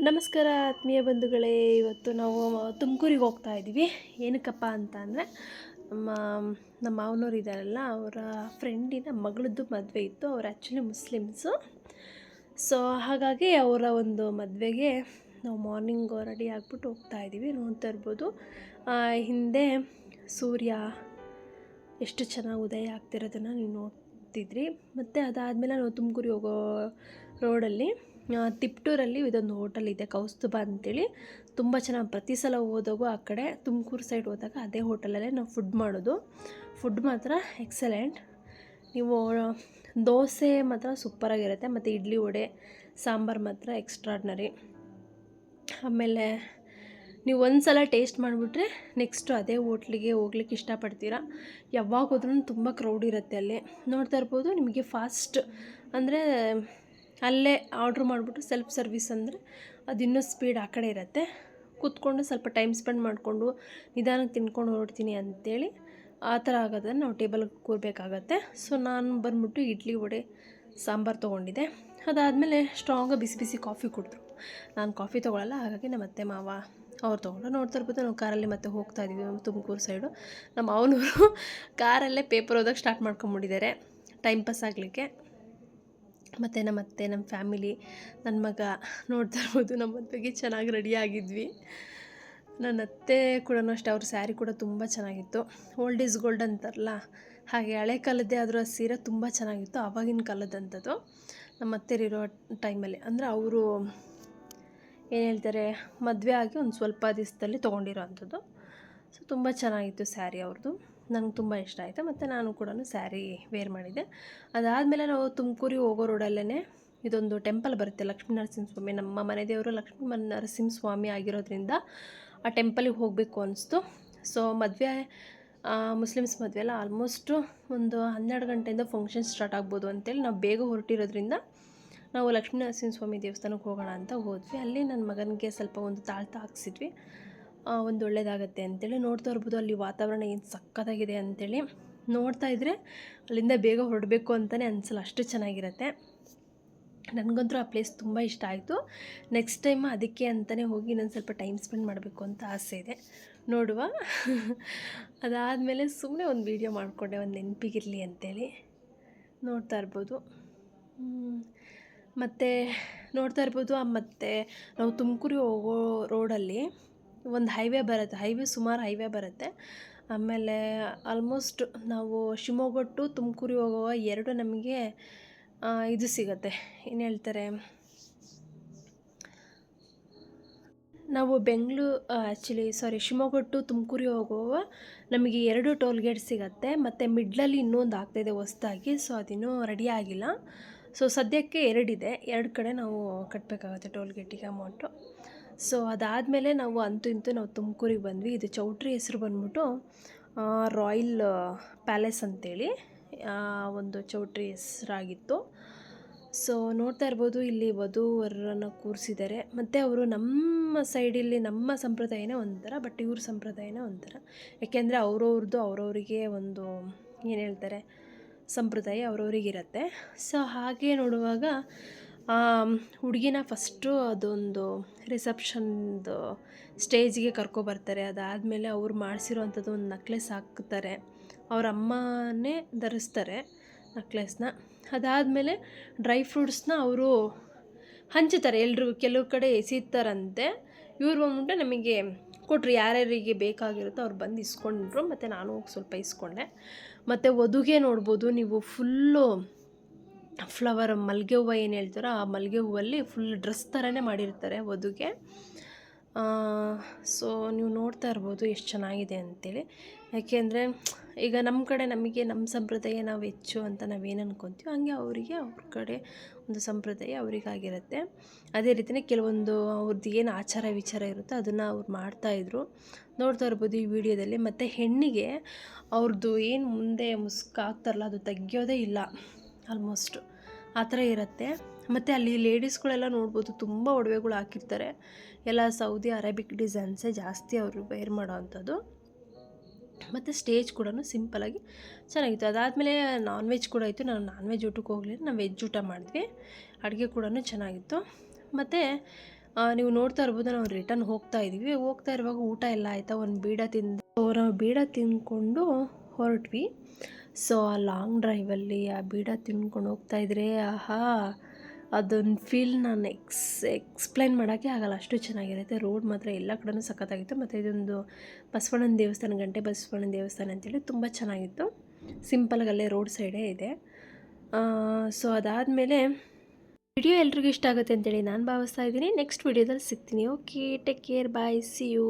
ನಮಸ್ಕಾರ ಆತ್ಮೀಯ ಬಂಧುಗಳೇ. ಇವತ್ತು ನಾವು ತುಮಕೂರಿಗೆ ಹೋಗ್ತಾ ಇದ್ದೀವಿ. ಏನಕ್ಕಪ್ಪ ಅಂತ ಅಂದರೆ ನಮ್ಮ ನಮ್ಮ ಮಾವನವ್ರು ಇದ್ದಾರಲ್ಲ, ಅವರ ಫ್ರೆಂಡಿನ ಮಗಳದ್ದು ಮದುವೆ ಇತ್ತು. ಅವ್ರು ಆ್ಯಕ್ಚುಲಿ ಮುಸ್ಲಿಮ್ಸು. ಸೊ ಹಾಗಾಗಿ ಅವರ ಒಂದು ಮದುವೆಗೆ ನಾವು ಮಾರ್ನಿಂಗ್ ರೆಡಿ ಆಗಿಬಿಟ್ಟು ಹೋಗ್ತಾ ಇದ್ದೀವಿ. ನೋಡ್ತಾ ಇರ್ಬೋದು ಹಿಂದೆ ಸೂರ್ಯ ಎಷ್ಟು ಚೆನ್ನಾಗಿ ಉದಯ ಆಗ್ತಿರೋದನ್ನು ನೀವು ನೋಡ್ತಿದ್ರಿ. ಮತ್ತು ಅದಾದಮೇಲೆ ನಾವು ತುಮಕೂರಿಗೆ ಹೋಗೋ ರೋಡಲ್ಲಿ ತಿಪ್ಟೂರಲ್ಲಿ ಇದೊಂದು ಹೋಟೆಲ್ ಇದೆ, ಕೌಸ್ತುಭ ಅಂತೇಳಿ. ತುಂಬ ಚೆನ್ನಾಗಿ ಪ್ರತಿ ಸಲ ಹೋದಾಗೂ ಆ ಕಡೆ ತುಮಕೂರು ಸೈಡ್ ಹೋದಾಗ ಅದೇ ಹೋಟೆಲಲ್ಲೇ ನಾವು ಫುಡ್ ಮಾಡೋದು. ಫುಡ್ ಮಾತ್ರ ಎಕ್ಸಲೆಂಟ್. ನೀವು ದೋಸೆ ಮಾತ್ರ ಸೂಪರಾಗಿರುತ್ತೆ, ಮತ್ತು ಇಡ್ಲಿ ವಡೆ ಸಾಂಬಾರು ಮಾತ್ರ ಎಕ್ಸ್ಟ್ರಾಡ್ನರಿ. ಆಮೇಲೆ ನೀವು ಒಂದು ಸಲ ಟೇಸ್ಟ್ ಮಾಡಿಬಿಟ್ರೆ ನೆಕ್ಸ್ಟು ಅದೇ ಹೋಟ್ಲಿಗೆ ಹೋಗ್ಲಿಕ್ಕೆ ಇಷ್ಟಪಡ್ತೀರಾ. ಯಾವಾಗ ಹೋದ್ರೂ ತುಂಬ ಕ್ರೌಡ್ ಇರುತ್ತೆ ಅಲ್ಲಿ. ನೋಡ್ತಾ ಇರ್ಬೋದು ನಿಮಗೆ ಫಾಸ್ಟ್ ಅಂದರೆ ಅಲ್ಲೇ ಆರ್ಡ್ರ್ ಮಾಡಿಬಿಟ್ಟು ಸೆಲ್ಫ್ ಸರ್ವಿಸ್ ಅಂದರೆ ಅದು ಇನ್ನೂ ಸ್ಪೀಡ್ ಆ ಕಡೆ ಇರುತ್ತೆ. ಕೂತ್ಕೊಂಡು ಸ್ವಲ್ಪ ಟೈಮ್ ಸ್ಪೆಂಡ್ ಮಾಡಿಕೊಂಡು ನಿಧಾನಕ್ಕೆ ತಿನ್ಕೊಂಡು ಹೊರಡ್ತೀನಿ ಅಂಥೇಳಿ ಆ ಥರ ಆಗೋದನ್ನು ನಾವು ಟೇಬಲ್ಗೆ ಕೂರಬೇಕಾಗತ್ತೆ. ಸೊ ನಾನು ಬಂದ್ಬಿಟ್ಟು ಇಡ್ಲಿ ವಡೆ ಸಾಂಬಾರು ತೊಗೊಂಡಿದ್ದೆ. ಅದಾದಮೇಲೆ ಸ್ಟ್ರಾಂಗಾಗಿ ಬಿಸಿ ಬಿಸಿ ಕಾಫಿ ಕುಡಿದ್ರು. ನಾನು ಕಾಫಿ ತೊಗೊಳ್ಳಲ್ಲ, ಹಾಗಾಗಿ ನಮ್ಮ ಅತ್ತೆ ಮಾವ ಅವ್ರು ತೊಗೊಂಡು. ನೋಡ್ತಾ ಇರ್ಬೋದು ನಾವು ಕಾರಲ್ಲಿ ಮತ್ತೆ ಹೋಗ್ತಾ ಇದ್ದೀವಿ ತುಮಕೂರು ಸೈಡು. ನಮ್ಮ ಮಾವನವರು ಕಾರಲ್ಲೇ ಪೇಪರ್ ಓದೋಕ್ಕೆ ಸ್ಟಾರ್ಟ್ ಮಾಡ್ಕೊಂಬಿಟ್ಟಿದ್ದಾರೆ ಟೈಮ್ ಪಾಸ್ ಆಗಲಿಕ್ಕೆ. ಮತ್ತು ನಮ್ಮ ಅತ್ತೆ, ನಮ್ಮ ಫ್ಯಾಮಿಲಿ, ನನ್ನ ಮಗ ನೋಡ್ತಾ ಇರ್ಬೋದು ನಮ್ಮ ಮದುವೆಗೆ ಚೆನ್ನಾಗಿ ರೆಡಿ ಆಗಿದ್ವಿ. ನನ್ನ ಅತ್ತೆ ಕೂಡ ಅಷ್ಟೇ, ಅವ್ರ ಸ್ಯಾರಿ ಕೂಡ ತುಂಬ ಚೆನ್ನಾಗಿತ್ತು. ಓಲ್ಡ್ ಈಸ್ ಗೋಲ್ಡ್ ಅಂತಾರಲ್ಲ ಹಾಗೆ, ಹಳೆ ಕಾಲದ್ದೇ ಆದರೂ ಆ ಸೀರೆ ತುಂಬ ಚೆನ್ನಾಗಿತ್ತು. ಆವಾಗಿನ ಕಾಲದಂಥದ್ದು ನಮ್ಮ ಅತ್ತೆರಿರೋ ಟೈಮಲ್ಲಿ, ಅಂದರೆ ಅವರು ಏನು ಹೇಳ್ತಾರೆ, ಮದುವೆ ಆಗಿ ಒಂದು ಸ್ವಲ್ಪ ದಿವಸದಲ್ಲಿ ತೊಗೊಂಡಿರೋ ಅಂಥದ್ದು. ಸೊ ತುಂಬ ಚೆನ್ನಾಗಿತ್ತು ಸ್ಯಾರಿ ಅವ್ರದ್ದು, ನನಗೆ ತುಂಬ ಇಷ್ಟ ಆಯಿತು. ಮತ್ತು ನಾನು ಕೂಡ ಸ್ಯಾರಿ ವೇರ್ ಮಾಡಿದ್ದೆ. ಅದಾದಮೇಲೆ ನಾವು ತುಮಕೂರಿಗೆ ಹೋಗೋ ರೋಡಲ್ಲೇ ಇದೊಂದು ಟೆಂಪಲ್ ಬರುತ್ತೆ, ಲಕ್ಷ್ಮೀ ನರಸಿಂಹಸ್ವಾಮಿ. ನಮ್ಮ ಮನೆ ದೇವರು ಲಕ್ಷ್ಮೀ ನರಸಿಂಹಸ್ವಾಮಿ ಆಗಿರೋದ್ರಿಂದ ಆ ಟೆಂಪಲಿಗೆ ಹೋಗಬೇಕು ಅನಿಸ್ತು. ಸೊ ಮದುವೆ ಮುಸ್ಲಿಮ್ಸ್ ಮದುವೆ ಎಲ್ಲ ಆಲ್ಮೋಸ್ಟು ಒಂದು 12 ಗಂಟೆಯಿಂದ ಫಂಕ್ಷನ್ ಸ್ಟಾರ್ಟ್ ಆಗ್ಬೋದು ಅಂತೇಳಿ ನಾವು ಬೇಗ ಹೊರಟಿರೋದ್ರಿಂದ ನಾವು ಲಕ್ಷ್ಮೀ ನರಸಿಂಹಸ್ವಾಮಿ ದೇವಸ್ಥಾನಕ್ಕೆ ಹೋಗೋಣ ಅಂತ ಹೋದ್ವಿ. ಅಲ್ಲಿ ನನ್ನ ಮಗನಿಗೆ ಸ್ವಲ್ಪ ಒಂದು ತಾಳ್ತಾ ಹಾಕ್ಸಿದ್ವಿ, ಒಂದು ಒಳ್ಳೆಯದಾಗತ್ತೆ ಅಂತೇಳಿ. ನೋಡ್ತಾ ಇರ್ಬೋದು ಅಲ್ಲಿ ವಾತಾವರಣ ಏನು ಸಕ್ಕತ್ತಾಗಿದೆ ಅಂಥೇಳಿ. ನೋಡ್ತಾ ಇದ್ದರೆ ಅಲ್ಲಿಂದ ಬೇಗ ಹೊರಡಬೇಕು ಅಂತಲೇ ಅನಿಸಲ್ಲ, ಅಷ್ಟು ಚೆನ್ನಾಗಿರುತ್ತೆ. ನನಗಂತೂ ಆ ಪ್ಲೇಸ್ ತುಂಬ ಇಷ್ಟ ಆಯಿತು. ನೆಕ್ಸ್ಟ್ ಟೈಮ್ ಅದಕ್ಕೆ ಅಂತಲೇ ಹೋಗಿ ಇನ್ನೊಂದು ಸ್ವಲ್ಪ ಟೈಮ್ ಸ್ಪೆಂಡ್ ಮಾಡಬೇಕು ಅಂತ ಆಸೆ ಇದೆ, ನೋಡುವ. ಅದಾದಮೇಲೆ ಸುಮ್ಮನೆ ಒಂದು ವೀಡಿಯೋ ಮಾಡಿಕೊಂಡೆ, ಒಂದು ನೆನಪಿಗಿರಲಿ ಅಂತೇಳಿ. ನೋಡ್ತಾ ಇರ್ಬೋದು. ಮತ್ತು ನೋಡ್ತಾ ಇರ್ಬೋದು ಮತ್ತು ನಾವು ತುಮಕೂರಿಗೆ ಹೋಗೋ ರೋಡಲ್ಲಿ ಒಂದು ಹೈವೇ ಬರುತ್ತೆ, ಸುಮಾರು ಹೈವೇ ಬರುತ್ತೆ. ಆಮೇಲೆ ಆಲ್ಮೋಸ್ಟ್ ನಾವು ಶಿವಮೊಗ್ಗ ಟು ತುಮಕೂರಿಗೆ ಹೋಗುವ ಎರಡು ನಮಗೆ ಇದು ಸಿಗುತ್ತೆ, ಏನು ಹೇಳ್ತಾರೆ, ನಾವು ಶಿವಮೊಗ್ಗ ಟು ತುಮಕೂರಿಗೆ ಹೋಗುವ ನಮಗೆ 2 ಟೋಲ್ ಗೇಟ್ ಸಿಗುತ್ತೆ. ಮತ್ತು ಮಿಡ್ಲಲ್ಲಿ ಇನ್ನೊಂದು ಆಗ್ತಾಯಿದೆ ಹೊಸ್ದಾಗಿ, ಸೊ ಅದಿನ್ನೂ ರೆಡಿ ಆಗಿಲ್ಲ. ಸೊ ಸದ್ಯಕ್ಕೆ 2 ಇದೆ, 2 ಕಡೆ ನಾವು ಕಟ್ಟಬೇಕಾಗುತ್ತೆ ಟೋಲ್ ಗೇಟಿಗೆ ಅಮೌಂಟು. ಸೊ ಅದಾದಮೇಲೆ ನಾವು ಅಂತೂ ಇಂತೂ ನಾವು ತುಮಕೂರಿಗೆ ಬಂದ್ವಿ. ಇದು ಚೌಟ್ರಿ ಹೆಸರು ಬಂದ್ಬಿಟ್ಟು ರಾಯಲ್ ಪ್ಯಾಲೇಸ್ ಅಂತೇಳಿ ಒಂದು ಚೌಟ್ರಿ ಹೆಸರಾಗಿತ್ತು. ಸೊ ನೋಡ್ತಾ ಇರ್ಬೋದು ಇಲ್ಲಿ ವಧುವರನ್ನು ಕೂರಿಸಿದ್ದಾರೆ. ಮತ್ತು ಅವರು ನಮ್ಮ ಸೈಡಲ್ಲಿ ನಮ್ಮ ಸಂಪ್ರದಾಯನೇ ಒಂಥರ, ಬಟ್ ಇವ್ರ ಸಂಪ್ರದಾಯನೇ ಒಂಥರ. ಯಾಕೆಂದರೆ ಅವರವರಿಗೆ ಒಂದು ಏನು ಹೇಳ್ತಾರೆ ಸಂಪ್ರದಾಯ ಅವ್ರವ್ರಿಗಿರುತ್ತೆ. ಸೊ ಹಾಗೆ ನೋಡುವಾಗ ಹುಡುಗಿನ ಫಸ್ಟು ಅದೊಂದು ರಿಸೆಪ್ಷನ್ದು ಸ್ಟೇಜಿಗೆ ಕರ್ಕೊಬರ್ತಾರೆ. ಅದಾದಮೇಲೆ ಅವ್ರು ಮಾಡಿಸಿರೋವಂಥದ್ದು ಒಂದು ನೆಕ್ಲೆಸ್ ಹಾಕ್ತಾರೆ, ಅವ್ರ ಅಮ್ಮನೇ ಧರಿಸ್ತಾರೆ ನೆಕ್ಲೆಸ್ನ. ಅದಾದಮೇಲೆ ಡ್ರೈ ಫ್ರೂಟ್ಸ್ನ ಅವರು ಹಂಚುತ್ತಾರೆ ಎಲ್ರಿಗೂ, ಕೆಲವು ಕಡೆ ಎಸೀತಾರಂತೆ. ಇವ್ರು ಬಂದ್ಬಿಟ್ಟು ನಮಗೆ ಕೊಟ್ಟರು, ಯಾರ್ಯಾರಿಗೆ ಬೇಕಾಗಿರುತ್ತೋ ಅವ್ರು ಬಂದು ಇಸ್ಕೊಂಡ್ರು. ಮತ್ತು ನಾನು ಹೋಗಿ ಸ್ವಲ್ಪ ಇಸ್ಕೊಂಡೆ. ಮತ್ತು ವಧುಗೆ ನೋಡ್ಬೋದು ನೀವು ಫುಲ್ಲು ಫ್ಲವರ್, ಮಲ್ಲಿಗೆ ಹೂವು ಏನು ಹೇಳ್ತಾರೋ ಆ ಮಲ್ಲಿಗೆ ಹೂವಲ್ಲಿ ಫುಲ್ ಡ್ರೆಸ್ ಥರನೇ ಮಾಡಿರ್ತಾರೆ ವಧುಗೆ. ಸೊ ನೀವು ನೋಡ್ತಾ ಇರ್ಬೋದು ಎಷ್ಟು ಚೆನ್ನಾಗಿದೆ ಅಂತೇಳಿ. ಯಾಕೆಂದರೆ ಈಗ ನಮ್ಮ ಕಡೆ ನಮಗೆ ನಮ್ಮ ಸಂಪ್ರದಾಯ ನಾವು ಹೆಚ್ಚು ಅಂತ ನಾವೇನು ಅನ್ಕೊತೀವಿ, ಹಂಗೆ ಅವರಿಗೆ ಅವ್ರ ಕಡೆ ಒಂದು ಸಂಪ್ರದಾಯ ಅವರಿಗಾಗಿರುತ್ತೆ. ಅದೇ ರೀತಿಯೇ ಕೆಲವೊಂದು ಅವ್ರದ್ದು ಏನು ಆಚಾರ ವಿಚಾರ ಇರುತ್ತೋ ಅದನ್ನು ಅವ್ರು ಮಾಡ್ತಾಯಿದ್ರು, ನೋಡ್ತಾ ಇರ್ಬೋದು ಈ ವಿಡಿಯೋದಲ್ಲಿ. ಮತ್ತು ಹೆಣ್ಣಿಗೆ ಅವ್ರದ್ದು ಏನು ಮುಂದೆ ಮುಸ್ಕು ಹಾಕ್ತಾರಲ್ಲ ಅದು ತೆಗಿಯೋದೇ ಇಲ್ಲ, ಆಲ್ಮೋಸ್ಟು ಆ ಥರ ಇರುತ್ತೆ. ಮತ್ತು ಅಲ್ಲಿ ಲೇಡೀಸ್ಗಳೆಲ್ಲ ನೋಡ್ಬೋದು ತುಂಬ ಒಡವೆಗಳು ಹಾಕಿರ್ತಾರೆ, ಎಲ್ಲ ಸೌದಿ ಅರೇಬಿಕ್ ಡಿಸೈನ್ಸೇ ಜಾಸ್ತಿ ಅವರು ವೇರ್ ಮಾಡೋ ಅಂಥದ್ದು. ಮತ್ತು ಸ್ಟೇಜ್ ಕೂಡ ಸಿಂಪಲಾಗಿ ಚೆನ್ನಾಗಿತ್ತು. ಅದಾದಮೇಲೆ ನಾನ್ ವೆಜ್ ಕೂಡ ಇತ್ತು. ನಾನು ನಾನ್ ವೆಜ್ ಊಟಕ್ಕೆ ಹೋಗಲಿಲ್ಲ, ನಾವು ವೆಜ್ ಊಟ ಮಾಡಿದ್ವಿ. ಅಡುಗೆ ಕೂಡ ಚೆನ್ನಾಗಿತ್ತು. ಮತ್ತು ನೀವು ನೋಡ್ತಾ ಇರ್ಬೋದು ನಾವು ರಿಟರ್ನ್ ಹೋಗ್ತಾ ಇದ್ದೀವಿ. ಹೋಗ್ತಾ ಇರುವಾಗ ಊಟ ಎಲ್ಲ ಆಯಿತಾ, ಒಂದು ಬೀಡ ತಿಂದು ನಾವು ಬೀಡ ತಿಂದ್ಕೊಂಡು ಹೊರಟ್ವಿ. ಸೊ ಆ ಲಾಂಗ್ ಡ್ರೈವಲ್ಲಿ ಆ ಬೀಡ ತಿಂದ್ಕೊಂಡು ಹೋಗ್ತಾ ಇದ್ರೆ ಆಹಾ, ಅದೊಂದು ಫೀಲ್ ನಾನು ಎಕ್ಸ್ಪ್ಲೈನ್ ಮಾಡೋಕ್ಕೆ ಆಗಲ್ಲ, ಅಷ್ಟು ಚೆನ್ನಾಗಿರುತ್ತೆ. ರೋಡ್ ಮಾತ್ರ ಎಲ್ಲ ಕಡೆನೂ ಸಖತ್ತಾಗಿತ್ತು. ಮತ್ತು ಇದೊಂದು ಬಸವಣ್ಣನ ದೇವಸ್ಥಾನ, ಗಂಟೆ ಬಸವಣ್ಣನ ದೇವಸ್ಥಾನ ಅಂತೇಳಿ ತುಂಬ ಚೆನ್ನಾಗಿತ್ತು. ಸಿಂಪಲ್ಗೆ ಅಲ್ಲೇ ರೋಡ್ ಸೈಡೇ ಇದೆ. ಸೊ ಅದಾದಮೇಲೆ ವಿಡಿಯೋ ಎಲ್ರಿಗೂ ಇಷ್ಟ ಆಗುತ್ತೆ ಅಂತೇಳಿ ನಾನು ಭಾವಿಸ್ತಾ ಇದ್ದೀನಿ. ನೆಕ್ಸ್ಟ್ ವಿಡಿಯೋದಲ್ಲಿ ಸಿಗ್ತೀನಿ. Okay, take care, bye, see you.